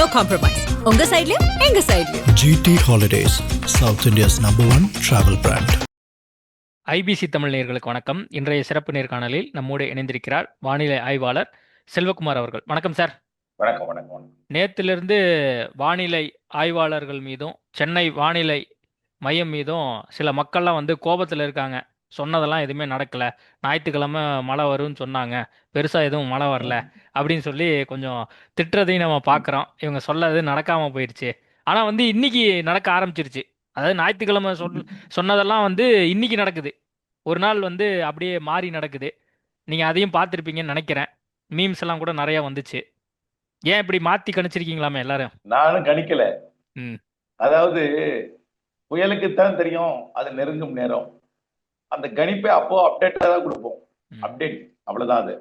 No compromise. உங்க சைடுலயும் எங்க சைடுலயும். GT Holidays, South India's #1 travel brand. IPC Tamil நேயர்களுக்கு வணக்கம். இன்றைய சிறப்பு நேர்காணலில் நம்மோடு இணைந்திருக்கிறார் வானிலை ஆய்வாளர் செல்வகுமார் அவர்கள். வணக்கம் சார். வணக்கம் வணக்கம். நேத்திலிருந்து வானிலை ஆய்வாளர்கள் மீதும் சென்னை வானிலை மையம் மீதும் சில மக்கள்லாம் வந்து கோபத்தில் இருக்காங்க. சொன்னதெல்லாம் எதுவுமே நடக்கலை, ஞாயிற்றுக்கிழமை மழை வரும்னு சொன்னாங்க, பெருசாக எதுவும் மழை வரல அப்படின்னு சொல்லி கொஞ்சம் திட்டுறதையும் நம்ம பார்க்குறோம். இவங்க சொல்லது நடக்காமல் போயிடுச்சு. ஆனால் வந்து இன்னைக்கு நடக்க ஆரம்பிச்சிருச்சு. அதாவது ஞாயிற்றுக்கிழமை சொன்னதெல்லாம் வந்து இன்னைக்கு நடக்குது. ஒரு நாள் வந்து அப்படியே மாறி நடக்குது. நீங்கள் அதையும் பார்த்துருப்பீங்கன்னு நினைக்கிறேன். மீம்ஸ் எல்லாம் கூட நிறையா வந்துச்சு. ஏன் இப்படி மாற்றி கணிச்சிருக்கீங்களாமே எல்லாரும்? நானும் கணிக்கல. ம் அதாவது புயலுக்குத்தான் தெரியும் அது நெருங்கும் நேரம். அந்த கணிப்பை அப்போ அப்டேட்டா தான் கொடுப்போம். அப்டேட் அவ்வளவுதான் அது.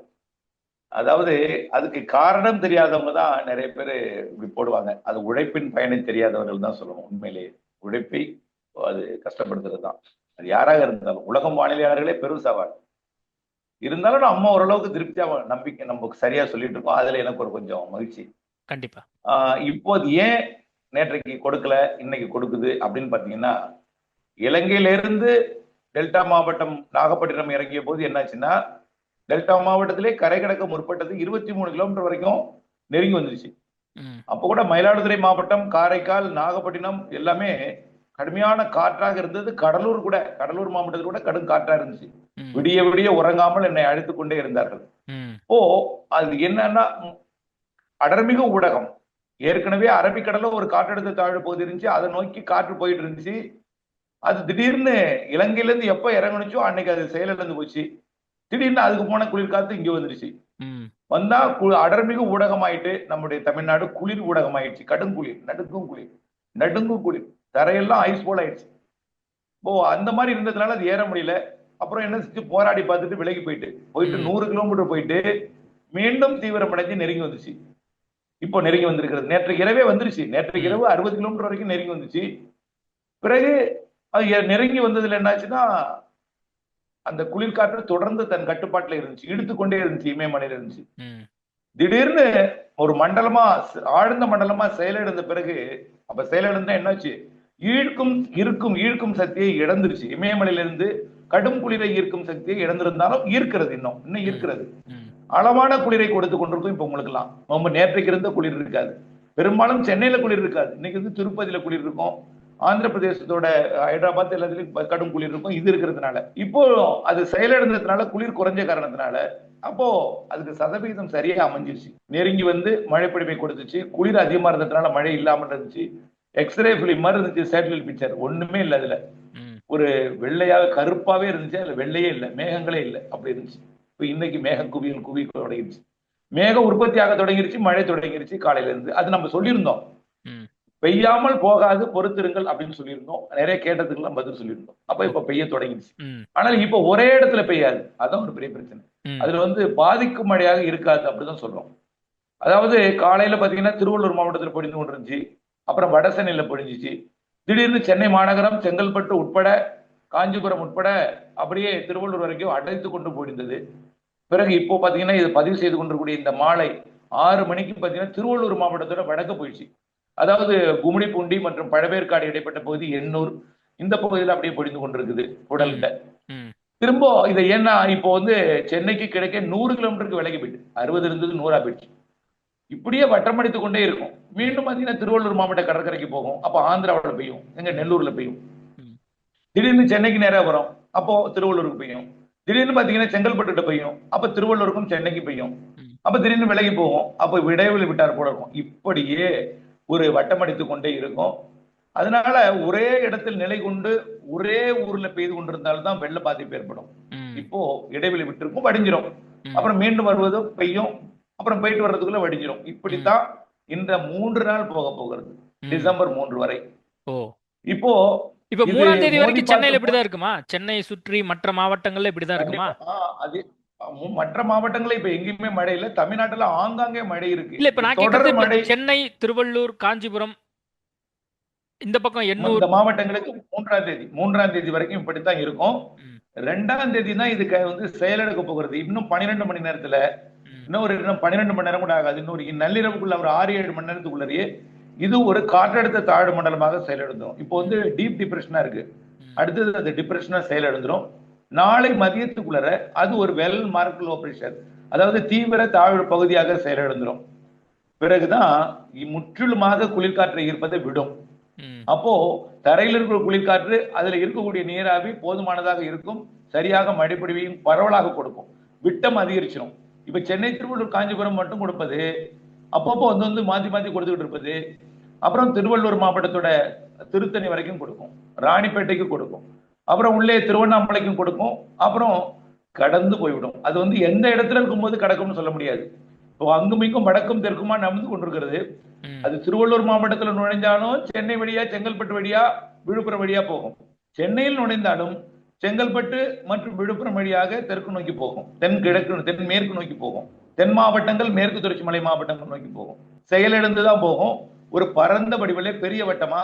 அதாவது அதுக்கு காரணம் தெரியாதவங்க தான் நிறைய பேர் இப்படி போடுவாங்க. அது உழைப்பின் பயனை தெரியாதவர்கள் தான் சொல்லணும். உண்மையிலேயே உழைப்பை அது கஷ்டப்படுத்துறது தான். அது யாராக இருந்தாலும் உலகம் வானிலையாளர்களே பெரும் சவால் இருந்தாலும் நம்ம ஓரளவுக்கு திருப்தியா நம்பிக்கை நமக்கு சரியா சொல்லிட்டு இருக்கோம். அதுல எனக்கு ஒரு கொஞ்சம் மகிழ்ச்சி. கண்டிப்பா. இப்போது ஏன் நேற்றைக்கு கொடுக்கல இன்னைக்கு கொடுக்குது அப்படின்னு பாத்தீங்கன்னா, இலங்கையிலிருந்து டெல்டா மாவட்டம் நாகப்பட்டினம் இறங்கிய போது என்னாச்சுன்னா, டெல்டா மாவட்டத்திலே கரை கடக்க முற்பட்டது 23 கிலோமீட்டர் வரைக்கும் நெருங்கி வந்துருச்சு. அப்போ கூட மயிலாடுதுறை மாவட்டம், காரைக்கால், நாகப்பட்டினம் எல்லாமே கடுமையான காற்றாக இருந்தது. கடலூர் மாவட்டத்தில் கூட கடும் காற்றா இருந்துச்சு. விடிய விடிய உறங்காமல் என்னை அழைத்துக் கொண்டே இருந்தார்கள். ஓ அது என்னன்னா, அடர்மிகு ஊடகம் ஏற்கனவே அரபிக்கடல ஒரு காற்றழுத்த தாழ்வு பகுதி இருந்துச்சு. அதை நோக்கி காற்று போயிட்டு இருந்துச்சு. அது திடீர்னு இலங்கையிலிருந்து எப்ப இறங்குனுச்சோ அன்னைக்கு அது செயலிழந்து போச்சு. திடீர்னு அதுக்கு போன குளிர்காத்து இங்க வந்துருச்சு. வந்தா அடர்மிகு ஊடகம் ஆயிட்டு நம்முடைய தமிழ்நாடு குளிர் ஊடகம் ஆயிடுச்சு. கடும் குளிர், நடுங்கும் குளிர், தரையெல்லாம் ஐஸ் போல ஆயிடுச்சு. அந்த மாதிரி இருந்ததுனால அது ஏற முடியல. அப்புறம் என்ன செஞ்சு போராடி பார்த்துட்டு விலகி போயிட்டு 100 கிலோமீட்டர் போயிட்டு மீண்டும் தீவிரமடைஞ்சு நெருங்கி வந்துச்சு. இப்போ நெருங்கி வந்திருக்கிறது. நேற்றைக்கு இரவே வந்துருச்சு. நேற்றைக்கு இரவு 60 கிலோமீட்டர் வரைக்கும் நெருங்கி வந்துச்சு. பிறகு அது நெருங்கி வந்ததுல என்னாச்சுன்னா, அந்த குளிர்காற்று தொடர்ந்து தன் கட்டுப்பாட்டுல இருந்துச்சு, இழுத்துக்கொண்டே இருந்துச்சு, இமயமலையில இருந்துச்சு. திடீர்னு ஒரு மண்டலமா, ஆழ்ந்த மண்டலமா செயலிழந்த பிறகு, அப்ப செயலிழந்தா என்னாச்சு, ஈர்க்கும் சக்தியை இழந்துருச்சு. இமயமலையில இருந்து கடும் குளிரை ஈர்க்கும் சக்தியை இழந்திருந்தாலும் ஈர்க்கிறது, இன்னும் ஈர்க்கிறது. அளவான குளிரை கொடுத்து கொண்டிருக்கும். இப்ப உங்களுக்கு எல்லாம் ரொம்ப நேற்றைக்கு இருந்த குளிர் இருக்காது. பெரும்பாலும் சென்னையில குளிர் இருக்காது. இன்னைக்கு வந்து திருப்பதியில குளிர் இருக்கும், ஆந்திர பிரதேசத்தோட ஹைதராபாத் எல்லாத்துலயும் கடும் குளிர் இருக்கும். இது இருக்கிறதுனால இப்போ அது செயலிழந்ததுனால, குளிர் குறைஞ்ச காரணத்தினால அப்போ அதுக்கு சதவீதம் சரியா அமைஞ்சிருச்சு. நெருங்கி வந்து மழைப்பொழிவை கொடுத்துச்சு. குளிர் அதிகமா இருந்ததுனால மழை இல்லாமல் இருந்துச்சு. எக்ஸ்ரே பிலிம் மாதிரி இருந்துச்சு. சேட்டலைட் பிக்சர் ஒண்ணுமே இல்லை. அதுல ஒரு வெள்ளையாக கருப்பாவே இருந்துச்சு. அதுல வெள்ளையே இல்லை, மேகங்களே இல்லை, அப்படி இருந்துச்சு. இப்போ இன்னைக்கு மேக குவி தொடங்கிருச்சு. மேகம் உற்பத்தியாக தொடங்கிருச்சு, மழை தொடங்கிருச்சு காலையில இருந்து. அது நம்ம சொல்லியிருந்தோம், பெய்யாமல் போகாது, பொறுத்திருங்கள் அப்படின்னு சொல்லியிருந்தோம். நிறைய கேட்டதுக்கு எல்லாம் பதில் சொல்லியிருந்தோம். அப்ப இப்ப பெய்ய தொடங்கிடுச்சு. ஆனால் இப்ப ஒரே இடத்துல பெய்யாது. அதான் ஒரு பெரிய பிரச்சனை. அதுல வந்து பாதிக்கும் மழையாக இருக்காது, அப்படிதான் சொல்றோம். அதாவது காலையில பாத்தீங்கன்னா திருவள்ளூர் மாவட்டத்தில் பொழிந்து கொண்டிருந்துச்சு. அப்புறம் வட சென்னையில பொழிஞ்சிச்சு. திடீர்னு சென்னை மாநகரம், செங்கல்பட்டு உட்பட, காஞ்சிபுரம் உட்பட அப்படியே திருவள்ளூர் வரைக்கும் அடைத்து கொண்டு போயிருந்தது. பிறகு இப்போ பாத்தீங்கன்னா இது பதிவு செய்து கொண்டிருக்கூடிய இந்த மாலை 6 மணிக்கு பாத்தீங்கன்னா திருவள்ளூர் மாவட்டத்தோட வடக்கு போயிடுச்சு. அதாவது கும்மிடிப்பூண்டி மற்றும் பழவேற்காடு இடைப்பட்ட பகுதி, எண்ணூர், இந்த பகுதியில் அப்படியே பொழிந்து கொண்டிருக்குது உடல்ல. திரும்ப இதை ஏன்னா இப்போ வந்து சென்னைக்கு கிடைக்க 100 கிலோமீட்டருக்கு விலகி போயிட்டு 60 இருந்தது 100 போயிடுச்சு. இப்படியே வட்டமடித்து கொண்டே இருக்கும். மீண்டும் பாத்தீங்கன்னா திருவள்ளூர் மாவட்ட கடற்கரைக்கு போகும். அப்போ ஆந்திராவில் பெய்யும், எங்க நெல்லூர்ல பெய்யும். திடீர்னு சென்னைக்கு நேரா வரும், அப்போ திருவள்ளூருக்கு பெய்யும். திடீர்னு பாத்தீங்கன்னா செங்கல்பட்டு பெய்யும், அப்ப திருவள்ளூருக்கும் சென்னைக்கு பெய்யும். அப்ப திடீர்னு விலகி போகும், அப்ப இடைவெளி விட்டார் போல இருக்கும். இப்படியே ஒரு வட்டமடித்து கொண்டே இருக்கும். அதனால ஒரே இடத்தில் நிலை கொண்டு ஒரே ஊர்ல பெய்து கொண்டிருந்தால்தான் வெள்ள பாதிப்பு ஏற்படும். இப்போ இடைவெளி விட்டுருக்கும், வடிஞ்சிரும். அப்புறம் மீண்டும் வருவதும் பெய்யும், அப்புறம் போயிட்டு வர்றதுக்குள்ள வடிஞ்சிரும். இப்படித்தான் இந்த 3 நாள் போக போகிறது, டிசம்பர் 3 வரை. இப்போ 3ஆம் தேதி வரைக்கும் சென்னையில இப்படிதான் இருக்குமா? சென்னை சுற்றி மற்ற மாவட்டங்கள்ல இப்படிதான் இருக்குமா? மற்ற மாவட்டங்கள இப்ப எங்கேயுமே மழை இல்ல. தமிழ்நாட்டுல ஆங்காங்கே மழை இருக்கு. இல்ல, இப்ப நான் கேக்குறது சென்னை, திருவள்ளூர், காஞ்சிபுரம், இந்த பக்கம் எண்ணூர், இந்த மாவட்டங்களுக்கு 3ஆம் தேதி வரைக்கும் இப்படித்தான் இருக்கும். 2ஆம் தேதி தான் இதுக்கு வந்து செயலிழக்க போகிறது. இன்னும் 12 மணி நேரத்துல இன்னும் ஒரு 12 மணி நேரம் கூட ஆகாது, இன்னொரு நள்ளிரவுக்குள்ள ஒரு 6-7 மணி நேரத்துக்குள்ளேயே இது ஒரு காற்றழுத்த தாழ்வு மண்டலமாக செயலிழந்துடும். இப்போ வந்து டீப் டிப்ரெஷனா இருக்கு, அடுத்தது அது டிப்ரெஷனா செயலிழந்துடும். நாளை மதியத்துக்குள்ளர அது ஒரு வெல் மார்க் லோ பிரஷர், அதாவது தீவிர தாழ்வு பகுதியாக செயலிழந்துடும். பிறகுதான் முற்றிலுமாக குளிர்காற்றை ஈர்ப்பதை விடும். அப்போ தரையில் இருக்கிற குளிர்காற்று அதுல இருக்கக்கூடிய நீராவி போதுமானதாக இருக்கும், சரியாக மழைப்பொழிவையும் பரவலாக கொடுக்கும், விட்டம் அதிகரிச்சிடும். இப்ப சென்னை, திருவள்ளூர், காஞ்சிபுரம் மட்டும் கொடுப்பது, அப்பப்போ வந்து மாத்தி மாத்தி கொடுத்துக்கிட்டு இருப்பது, அப்புறம் திருவள்ளூர் மாவட்டத்தோட திருத்தணி வரைக்கும் கொடுக்கும், ராணிப்பேட்டைக்கு கொடுக்கும், அப்புறம் உள்ளே திருவண்ணாமலைக்கும் கொடுக்கும், அப்புறம் கடந்து போய்விடும். அது வந்து எந்த இடத்துல இருக்கும்போது கடக்கும்னு சொல்ல முடியாது. இப்போ அங்கும் இங்கும் வடக்கும் தெற்குமா நடந்து கொண்டிருக்கிறது. அது திருவள்ளூர் மாவட்டத்தில் நுழைஞ்சாலும் சென்னை வழியா, செங்கல்பட்டு வழியா, விழுப்புரம் வழியா போகும். சென்னையில் நுழைந்தாலும் செங்கல்பட்டு மற்றும் விழுப்புரம் வழியாக தெற்கு நோக்கி போகும், தென்மேற்கு நோக்கி போகும். தென் மாவட்டங்கள், மேற்கு தொடர்ச்சி மலை மாவட்டங்கள் நோக்கி போகும், செயலிழந்துதான் போகும். ஒரு பரந்த வடிவிலே பெரிய வட்டமா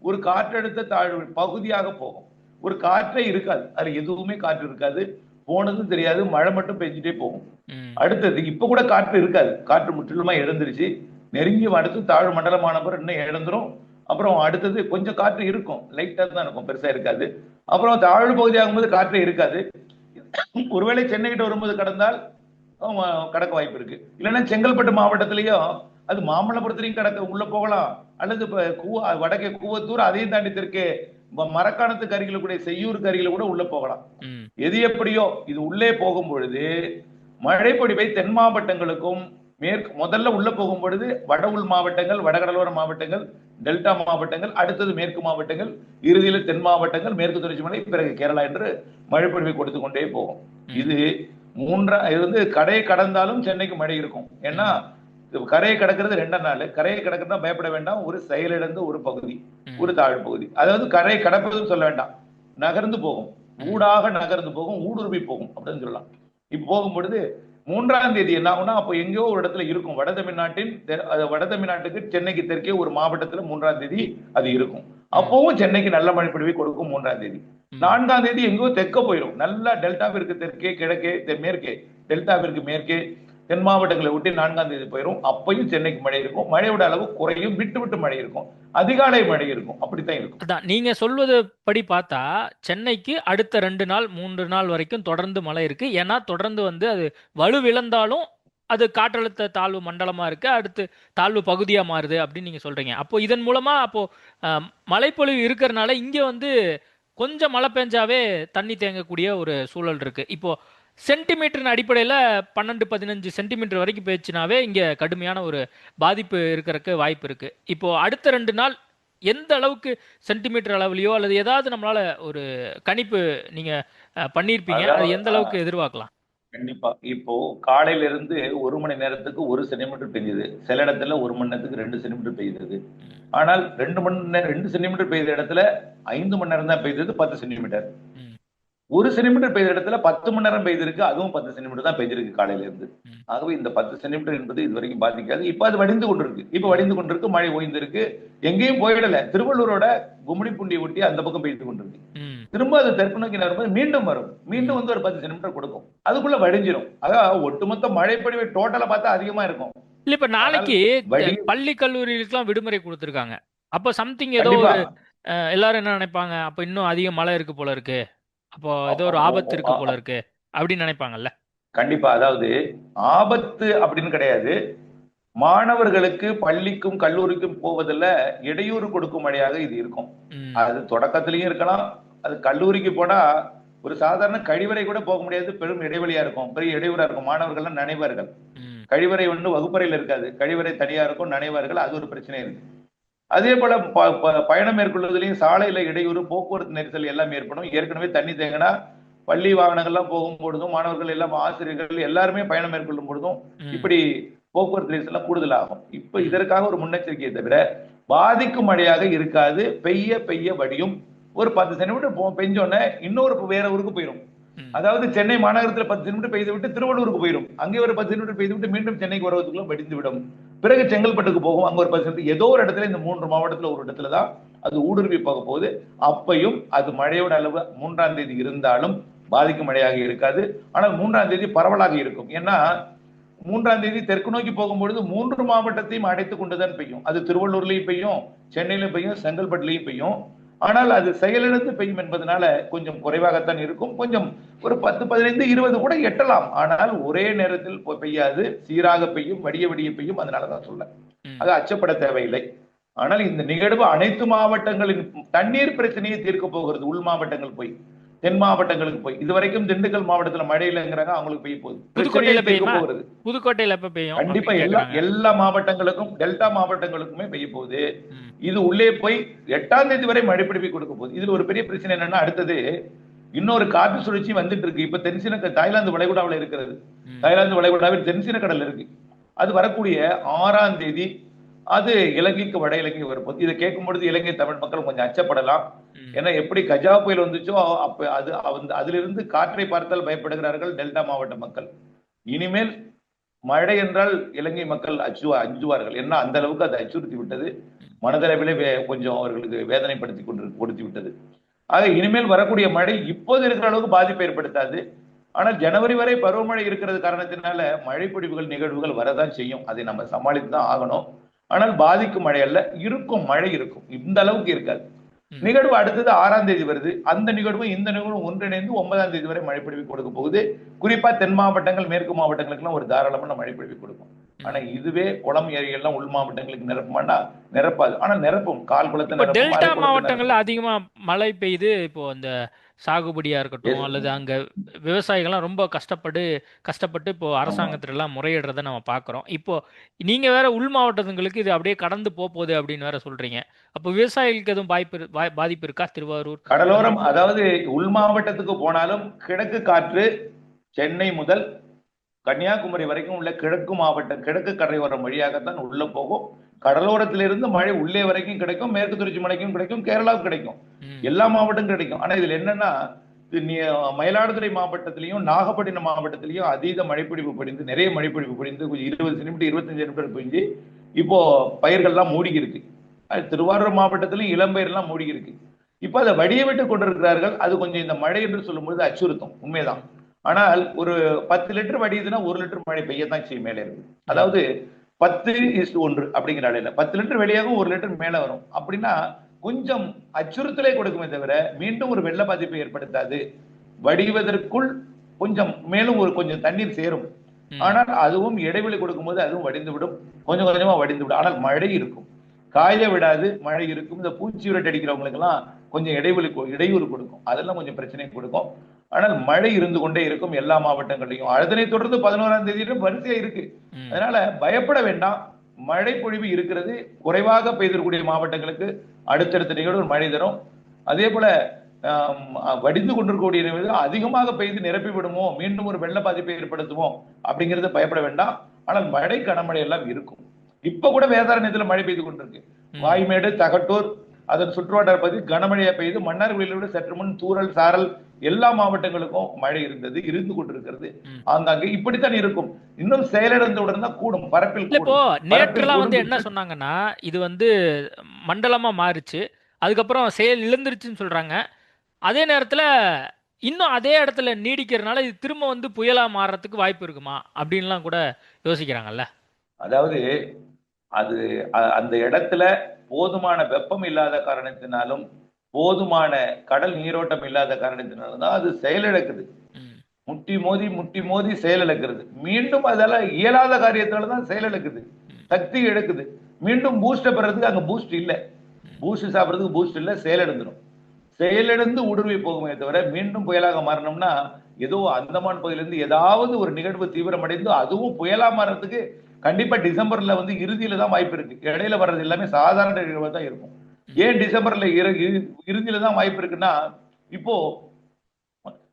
ஒரு காற்றழுத்த தாழ்வு பகுதியாக போகும். ஒரு காற்றே இருக்காது, அது எதுவுமே காற்று இருக்காது, போனதும் தெரியாது, மழை மட்டும் பெஞ்சிட்டே போகும். அடுத்தது இப்ப கூட காற்று இருக்காது, காற்று முற்றிலுமா எழுந்துருச்சு, நெருங்கி அடுத்து தாழ்வு மண்டலமான பிறகு இன்னும் இழந்துரும். அப்புறம் அடுத்தது கொஞ்சம் காற்று இருக்கும், லைட்டா தான் இருக்கும், பெருசா இருக்காது. அப்புறம் தாழ்வு பகுதி ஆகும்போது காற்றே இருக்காது. ஒருவேளை சென்னை கிட்ட வரும்போது கடந்தால் கடக்க வாய்ப்பு இருக்கு. இல்லைன்னா செங்கல்பட்டு மாவட்டத்திலையும் அது மாமல்லபுரத்திலையும் கடக்க உள்ள போகலாம், அல்லது இப்ப வடக்கே கூவத்தூர், அதையும் தாண்டி தெற்கே மரக்காணத்துக்கு அருகில கூட, செய்யூருக்கு அருகில கூட உள்ள போகலாம். எது எப்படியோ இது உள்ளே போகும் பொழுது மழைப்பொழிவை தென் மாவட்டங்களுக்கும் முதல்ல உள்ள போகும் பொழுது வட உள் மாவட்டங்கள், வடகடலோர மாவட்டங்கள், டெல்டா மாவட்டங்கள், அடுத்தது மேற்கு மாவட்டங்கள், இறுதியில் தென் மாவட்டங்கள், மேற்கு தொடர்ச்சி மலை, பிறகு கேரளா என்று மழைப்பொழிவை கொடுத்து கொண்டே போகும். இது வந்து கரையை கடந்தாலும் சென்னைக்கு மழை இருக்கும். ஏன்னா கரையை கடக்கிறது 2 நாள், கரையை கடக்கிறதா பயப்பட வேண்டாம், ஒரு செயலிழந்த ஒரு பகுதி, ஒரு தாழ்வு பகுதி. அதாவது கரையை கடப்பதும் சொல்ல வேண்டாம், நகர்ந்து போகும், ஊடாக நகர்ந்து போகும், ஊடுருவி போகும் அப்படின்னு சொல்லலாம். இப்ப போகும்பொழுது 3ஆம் தேதி என்ன ஆகும்னா, அப்போ எங்கேயோ ஒரு இடத்துல இருக்கும், வட தமிழ்நாட்டுக்கு சென்னைக்கு தெற்கே ஒரு மாவட்டத்துல 3ஆம் தேதி அது இருக்கும். அப்பவும் சென்னைக்கு நல்ல மழை பொழிவை கொடுக்கும் 3ஆம் தேதி. 4ஆம் தேதி எங்கோ தெற்க போயிடும், நல்லா டெல்டாவிற்கு தெற்கே, கிழக்கே, மேற்கே, டெல்டாவிற்கு மேற்கே, தென் மாவட்டங்களை விட்டு 4ஆம் தேதி போயிடும். அப்பயும் சென்னைக்கு மழை இருக்கும், மழையோட அளவு குறையும், விட்டு விட்டு மழை இருக்கும், அதிகாலை மழை இருக்கும், அப்படித்தான் இருக்கும். அதான் நீங்க சொல்வது படி பார்த்தா சென்னைக்கு அடுத்த 2 நாள் 3 நாள் வரைக்கும் தொடர்ந்து மழை இருக்கு. ஏன்னா தொடர்ந்து வந்து அது வலுவிழந்தாலும் அது காற்றழுத்த தாழ்வு மண்டலமா இருக்கு, அடுத்து தாழ்வு பகுதியா மாறுது அப்படின்னு நீங்க சொல்றீங்க. அப்போ இதன் மூலமா அப்போ மழைப்பொழிவு இருக்கிறதுனால இங்க வந்து கொஞ்சம் மழை பெஞ்சாவே தண்ணி தேங்கக்கூடிய ஒரு சூழல் இருக்கு. இப்போ சென்டிமீட்டரின் அடிப்படையில் 12-15 சென்டிமீட்டர் வரைக்கும் போயிடுச்சுனாவே இங்கே கடுமையான ஒரு பாதிப்பு இருக்கிறதுக்கு வாய்ப்பு இருக்கு. இப்போ அடுத்த 2 நாள் எந்த அளவுக்கு சென்டிமீட்டர் அளவுலையோ அல்லது ஏதாவது நம்மளால ஒரு கணிப்பு நீங்க பண்ணியிருப்பீங்க, அது எந்த அளவுக்கு எதிர்பார்க்கலாம்? கண்டிப்பா. இப்போ காலையில இருந்து 1 மணி நேரத்துக்கு 1 சென்டிமீட்டர் பெய்யுது, சில இடத்துல 1 மணி நேரத்துக்கு 2 சென்டிமீட்டர் பெய்யுது. ஆனால் 2 சென்டிமீட்டர் பெய்த இடத்துல 5 மணி நேரம் தான் பெய்தது, 10 சென்டிமீட்டர். 1 சென்டிமீட்டர் பெய்த இடத்துல 10 மணி நேரம் பெய்திருக்கு, அதுவும் 10 சென்டிமீட்டர் தான் பெய்திருக்கு காலையில இருந்து. ஆகவே இந்த 10 சென்டிமீட்டர் என்பது இதுவரைக்கும் பாதிக்காது. இப்ப அது வடிந்து கொண்டிருக்கு, மழை ஓய்ந்திருக்கு, எங்கேயும் போயிடல. திருவள்ளூரோட கும்மிடிப்பூண்டியை ஒட்டி அந்த பக்கம் பெய்து கொண்டிருக்கு. திரும்ப அது தெற்கு நோக்கி வரும்போது மீண்டும் வரும், மீண்டும் வந்து ஒரு 10 சென்டிமீட்டர் கொடுக்கும், அதுக்குள்ள வடிஞ்சிடும். அதாவது ஒட்டுமொத்த மழைப்பொழிவு டோட்டலா பார்த்தா அதிகமா இருக்கும். இல்ல இப்ப நாளைக்கு பள்ளி கல்லூரிகளுக்கெல்லாம் விடுமுறை கொடுத்திருக்காங்க. அப்ப சம்திங் ஏதோ எல்லாரும் என்ன நினைப்பாங்க, அப்ப இன்னும் அதிக மழை இருக்கு போல இருக்கு, அப்போ ஏதோ ஒரு ஆபத்து இருக்கு போல இருக்கு அப்படின்னு நினைப்பாங்கல்ல. கண்டிப்பா. அதாவது ஆபத்து அப்படின்னு கிடையாது, மாணவர்களுக்கு பள்ளிக்கும் கல்லூரிக்கும் போவதில் இடையூறு கொடுக்கும் மழையாக இது இருக்கும். அது தொடக்கத்திலையும் இருக்கலாம், அது கல்லூரிக்கு போனா ஒரு சாதாரண கழிவறை கூட போக முடியாது, பெரும் இடைவெளியா இருக்கும், பெரிய இடையூறா இருக்கும். மாணவர்கள் நனைவார்கள், கழிவறை ஒன்று வகுப்பறையில் இருக்காது, கழிவறை தனியா இருக்கும், நனைவார்கள், அது ஒரு பிரச்சனை இருக்கு. அதே போல பயணம் மேற்கொள்வதிலையும் சாலையில இடையூறு, போக்குவரத்து நெரிசல் எல்லாம் ஏற்படும். ஏற்கனவே தண்ணி தேங்கினா பள்ளி வாகனங்கள்லாம் போகும் பொழுதும், மாணவர்கள் எல்லாம், ஆசிரியர்கள் எல்லாருமே பயணம் மேற்கொள்ளும் பொழுதும் இப்படி போக்குவரத்து நெரிசல் கூடுதல் ஆகும். இப்ப இதற்காக ஒரு முன்னெச்சரிக்கையை தவிர பாதிக்கும் மழையாக இருக்காது. பெய்ய வடியும், ஒரு 10 சென்டிமீட்டர் பெஞ்சோன்னே இன்னொரு வேற ஊருக்கு போயிடும். அதாவது சென்னை மாநகரத்தில் 10 சென்டிமீட்டர் பெய்து விட்டு திருவள்ளூருக்கு போயிடும், அங்கே ஒரு 10 சென்டிமீட்டர் பெய்து விட்டு மீண்டும் சென்னைக்கு வருவதற்குள்ள வடிந்து விடும். பிறகு செங்கல்பட்டுக்கு போகும், அங்க ஒரு 10 சென்டிமீட்டர், ஏதோ ஒரு இடத்துல, இந்த 3 மாவட்டத்துல ஒரு இடத்துல தான் அது ஊடுருவி போக போகுது. அப்பையும் அது மழையோட அளவு 3ஆம் தேதி இருந்தாலும் பாதிக்கும் மழையாக இருக்காது. ஆனால் 3ஆம் தேதி பரவலாக இருக்கும். ஏன்னா 3ஆம் தேதி தெற்கு நோக்கி போகும்பொழுது 3 மாவட்டத்தையும் அடைத்துக் கொண்டுதான் பெய்யும். அது திருவள்ளூர்லயும் பெய்யும், சென்னையிலும் பெய்யும், செங்கல்பட்டுலயும் பெய்யும். ஆனால் அது செயலிழந்து பெய்யும் என்பதனால கொஞ்சம் குறைவாகத்தான் இருக்கும். கொஞ்சம் ஒரு 10, 15, 20 கூட எட்டலாம். ஆனால் ஒரே நேரத்தில் பெய்யாது, சீராக பெய்யும், வடிய வடிய பெய்யும். அதனாலதான் சொல்ல அது அச்சப்பட தேவையில்லை. ஆனால் இந்த நிகழ்வு அனைத்து மாவட்டங்களின் தண்ணீர் பிரச்சனையை தீர்க்க போகிறது. உள் மாவட்டங்கள் போய் தென் மாவட்டங்களுக்கு போய் இதுவரைக்கும் திண்டுக்கல் மாவட்டத்துல மழை இல்லைங்கிறாங்க, அவங்களுக்கு பெய்ய போகுது. புதுக்கோட்டையில பெய்ய பெய்யுமா? போகிறது. புதுக்கோட்டையில எப்ப பெய்யும் கண்டிப்பா அப்படின்னு எல்லா கேக்குறாங்க. எல்லா மாவட்டங்களுக்கும் டெல்டா மாவட்டங்களுக்குமே பெய்ய போகுது. ம். இது உள்ளே போய் 8ஆம் தேதி வரை மழை பிடிப்பை கொடுக்க போகுது. இதுல ஒரு பெரிய பிரச்சனை என்னன்னா, அடுத்தது இன்னொரு காற்று சுழற்சி வந்துட்டு இருக்கு. இப்ப தாய்லாந்து வளைகுடாவில் இருக்கிறது. ம். தாய்லாந்து வளைகுடாவில் தென்சீன கடல் இருக்கு. அது வரக்கூடிய 6ஆம் தேதி அது இலங்கைக்கு வட இலங்கை வரப்போகுது. இதை கேட்கும் பொழுது இலங்கை தமிழ் மக்கள் கொஞ்சம் அச்சப்படலாம். ம். ஏன்னா எப்படி கஜா புயல் வந்துச்சோ அப்ப அது அதிலிருந்து காற்றை பார்த்தால் பயப்படுகிறார்கள் டெல்டா மாவட்ட மக்கள். இனிமேல் மழை என்றால் இலங்கை மக்கள் அஞ்சுவார்கள். ஏன்னா அந்த அளவுக்கு அதை அச்சுறுத்தி விட்டது. மனதளவிலே கொஞ்சம் அவர்களுக்கு வேதனைப்படுத்தி கொடுத்து விட்டது. ஆக இனிமேல் வரக்கூடிய மழை இப்போது இருக்கிற அளவுக்கு பாதிப்பை ஏற்படுத்தாது. ஆனால் ஜனவரி வரை பருவமழை இருக்கிறது காரணத்தினால மழை பொழிவுகள் நிகழ்வுகள் வரதான் செய்யும். அதை நம்ம சமாளித்து தான் ஆகணும். ஆனால் பாதிக்கும் மழை அல்ல, இருக்கும் மழை இருக்கும், இந்த அளவுக்கு இருக்காது. நிகழ்வு அடுத்தது 6ஆம் தேதி வருது. அந்த நிகழ்வும் இந்த நிகழ்வும் ஒன்றிணைந்து 9ஆம் தேதி வரை மழை பொழிவு கொடுக்க போகுது. குறிப்பா தென் மாவட்டங்கள் மேற்கு மாவட்டங்களுக்கு எல்லாம் ஒரு தாராளமான மழை பொழிவு கொடுக்கும். ஆனா இதுவே குளம் ஏரியெல்லாம் உள் மாவட்டங்களுக்கு நிரப்புமானா நிரப்பாது. ஆனா நிரப்பும், கால் குளத்தை இப்போ நிரப்பும், டெல்டா அரை குளத்தை மாவட்டங்கள்ல நிரப்பும். அதிகமா மழை பெய்யுது. இப்போ அந்த சாகுபடியா இருக்கட்டும், அல்லது அங்க விவசாயிகள்லாம் ரொம்ப கஷ்டப்பட்டு இப்போ அரசாங்கத்துல எல்லாம் முறையிடுறத நம்ம பார்க்குறோம். இப்போ நீங்க வேற உள் மாவட்டங்களுக்கு இது அப்படியே கடந்து போகுது அப்படின்னு வேற சொல்றீங்க. அப்போ விவசாயிகளுக்கு எதுவும் பாதிப்பு இருக்கா? திருவாரூர் கடலோரம், அதாவது உள் மாவட்டத்துக்கு போனாலும் கிழக்கு காற்று சென்னை முதல் கன்னியாகுமரி வரைக்கும் உள்ள கிழக்கு மாவட்டம், கிழக்கு கரையோரம் வழியாகத்தான் உள்ள போகும். கடலோரத்திலிருந்து மழை உள்ளே வரைக்கும் கிடைக்கும், மேற்கு தொடர்ச்சி மலைக்கும் கிடைக்கும், கேரளாவுக்கு கிடைக்கும், எல்லா மாவட்டமும் கிடைக்கும். ஆனா இதுல என்னன்னா, மயிலாடுதுறை மாவட்டத்திலையும் நாகப்பட்டினம் மாவட்டத்திலையும் அதீத மழைப்பிடிப்பு பொழிந்து, நிறைய மழைப்பிடிப்பு பொழிந்து 20 சென்டிமீட்டர் 25 சென்டிமீட்டர் பொழிஞ்சு இப்போ பயிர்கள்லாம் மூடி இருக்கு. திருவாரூர் மாவட்டத்திலும் இளம்பயிர் எல்லாம் மூடி இருக்கு. இப்ப அதை வடிய விட்டு கொண்டிருக்கிறார்கள். அது கொஞ்சம் இந்த மழை என்று சொல்லும்போது அச்சுறுத்தும், உண்மைதான். ஆனால் ஒரு 10 லிட்டர் வடியுதுன்னா 1 லிட்டர் மழை பெய்யத்தான் செய்யும் மேலே இருக்கு. அதாவது 10:1 அப்படிங்கிற அளவில் 10 லிட்டர் வெளியாகும், 1 லிட்டர் மேல வரும். அப்படின்னா கொஞ்சம் அச்சுறுத்தலை கொடுக்குமே தவிர மீண்டும் ஒரு வெள்ள பாதிப்பை ஏற்படுத்தாது. வடிவதற்குள் கொஞ்சம் மேலும் கொஞ்சம் தண்ணீர் சேரும். ஆனால் அதுவும் இடைவெளி கொடுக்கும்போது அதுவும் வடிந்து விடும், கொஞ்சம் கொஞ்சமா வடிந்து விடும். ஆனால் மழை இருக்கும், காய விடாது, மழை இருக்கும். இந்த பூச்சி விரட்டு அடிக்கிறவங்களுக்கு எல்லாம் கொஞ்சம் இடையூறு கொடுக்கும், அதெல்லாம் கொஞ்சம் பிரச்சனை கொடுக்கும். ஆனால் மழை இருந்து கொண்டே இருக்கும் எல்லா மாவட்டங்களையும். அதனை தொடர்ந்து 11ஆம் தேதியிலும் வரிசையா இருக்கு. அதனால பயப்பட வேண்டாம், மழை பொழிவு இருக்கிறது. குறைவாக பெய்திருக்கூடிய மாவட்டங்களுக்கு அடுத்தடுத்த நிகழ்வு மழை தரும். அதே போல வடிந்து கொண்டிருக்கக்கூடிய அதிகமாக பெய்து நிரப்பி விடுமோ, மீண்டும் ஒரு வெள்ள பாதிப்பை ஏற்படுத்துமோ அப்படிங்கிறது பயப்பட வேண்டாம். ஆனால் மழை கனமழை எல்லாம் இருக்கும். இப்ப கூட வேதாரண்யத்துல மழை பெய்து கொண்டிருக்கு. வாய்மேடு, தகட்டூர், அதன் சுற்றுவட்டார பகுதி கனமழையா பெய்து, மன்னார்குடியில விட சற்று முன் தூறல் சாரல் எல்லா மாவட்டங்களுக்கும் மழை இருந்து கொண்டிருக்கிறது. ஆங்காங்கே இப்படித்தான் இருக்கும். இன்னும் செயலிழந்தவுடன் தான் கூடும், பரப்பில் இப்போ நேற்றுலாம் வந்து என்ன சொன்னாங்கன்னா, இது வந்து மண்டலமா மாறிச்சு, அதுக்கப்புறம் செயல் இழந்துருச்சுன்னு சொல்றாங்க. அதே நேரத்துல இன்னும் அதே இடத்துல நீடிக்கிறதுனால இது திரும்ப வந்து புயலா மாறுறதுக்கு வாய்ப்பு இருக்குமா அப்படின்லாம் கூட யோசிக்கிறாங்கல்ல. அதாவது அது அந்த இடத்துல போதுமான வெப்பம் இல்லாத காரணத்தினாலும் போதுமான கடல் நீரோட்டம் இல்லாத காரணத்தினாலும் தான் அது செயலிழக்குது. முட்டி மோதி செயலிழக்கிறது. மீண்டும் அதெல்லாம் இயலாத காரியத்தாலதான் செயலிழக்குது, சக்தி இழக்குது. மீண்டும் பூஸ்ட பெறதுக்கு அங்க பூஸ்ட் இல்ல, பூஸ்ட் சாப்பிடறதுக்கு பூஸ்ட் இல்ல, செயலிழந்துடும். செயலிழந்து ஊடுருவி போகுமே தவிர மீண்டும் புயலாக மாறணும்னா ஏதோ அந்தமான் பகுதியிலிருந்து ஏதாவது ஒரு நிகழ்வு தீவிரமடைந்து அதுவும் புயலா மாறதுக்கு கண்டிப்பா டிசம்பர்ல வந்து இறுதியில தான் வாய்ப்பு இருக்கு. இடையில வர்றது எல்லாமே சாதாரண நிகழ்வா தான் இருக்கும். ஏன் டிசம்பர்ல இறுதியில தான் வாய்ப்பு இருக்குன்னா, இப்போ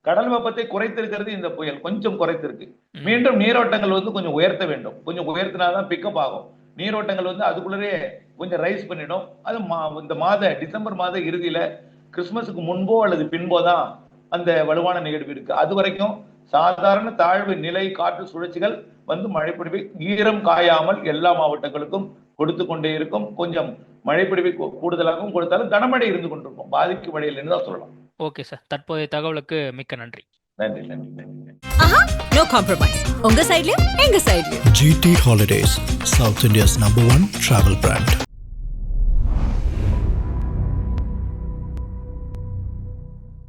கடல் வெப்பத்தை குறைத்திருக்கிறது இந்த புயல், கொஞ்சம் குறைத்திருக்கு. மீண்டும் நீரோட்டங்கள் வந்து கொஞ்சம் உயர்த்த வேண்டும், கொஞ்சம் உயர்த்தினாதான் பிக்கப் ஆகும். நீரோட்டங்கள் வந்து அதுக்குள்ளே கொஞ்சம் ரைஸ் பண்ணிடும். அது இந்த டிசம்பர் மாத இறுதியில கிறிஸ்துமஸுக்கு முன்போ அல்லது பின்போ தான் அந்த வலுவான நிகழ்வு இருக்கு. அது வரைக்கும் சாதாரண தாழ்வு நிலை காற்று சுழற்சிகள் வந்து மழைப்பிடிவை ஈரம் காயாமல் எல்லா மாவட்டங்களுக்கும் கொடுத்து கொண்டே இருக்கும். கொஞ்சம் மழைப்பிடிவை கூடுதலாகவும் கொடுத்தாலும் கனமழை இருந்து கொண்டிருக்கும், பாதிக்கும் மழையில் தான் சொல்லலாம். ஓகே சார், தற்போதைய தகவலுக்கு மிக்க நன்றி. நன்றி நன்றி நன்றி. ஆஹா, நோ காம்ப்ரமைஸ். உங்க சைடுலயும் எங்க சைடுலயும். GT Holidays, South India's #1 travel brand.